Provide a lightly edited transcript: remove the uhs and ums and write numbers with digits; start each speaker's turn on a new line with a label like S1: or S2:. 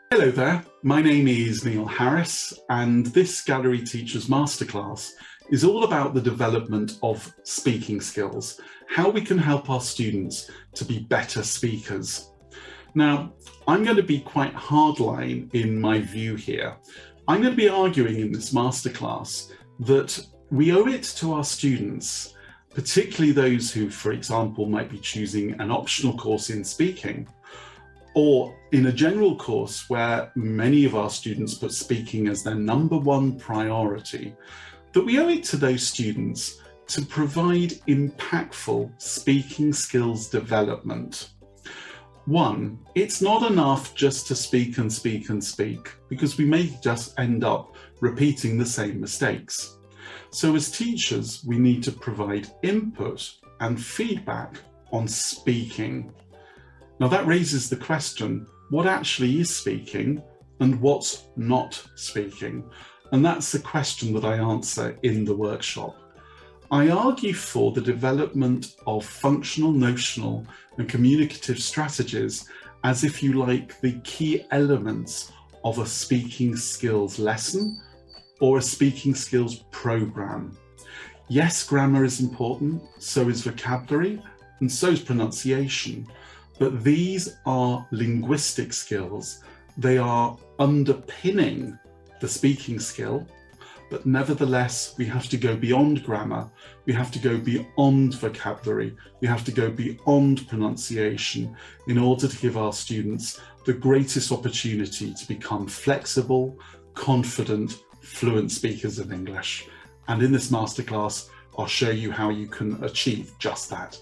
S1: Hello there, my name is Neil Harris, and this Gallery Teachers Masterclass is all about the development of speaking skills, how we can help our students to be better speakers. Now, I'm going to be quite hardline in my view here. I'm going to be arguing in this masterclass that we owe it to our students, particularly those who, for example, might be choosing an optional course in speaking, or in a general course where many of our students put speaking as their #1 priority, that we owe it to those students to provide impactful speaking skills development. One, it's not enough just to speak and speak and speak, because we may just end up repeating the same mistakes. So as teachers, we need to provide input and feedback on speaking. Now that raises the question, what actually is speaking and what's not speaking? And that's the question that I answer in the workshop. I argue for the development of functional, notional, and communicative strategies as, if you like, the key elements of a speaking skills lesson or a speaking skills program. Yes, grammar is important, so is vocabulary, and so is pronunciation. But these are linguistic skills. They are underpinning the speaking skill, but nevertheless, we have to go beyond grammar. We have to go beyond vocabulary. We have to go beyond pronunciation in order to give our students the greatest opportunity to become flexible, confident, fluent speakers of English. And in this masterclass, I'll show you how you can achieve just that.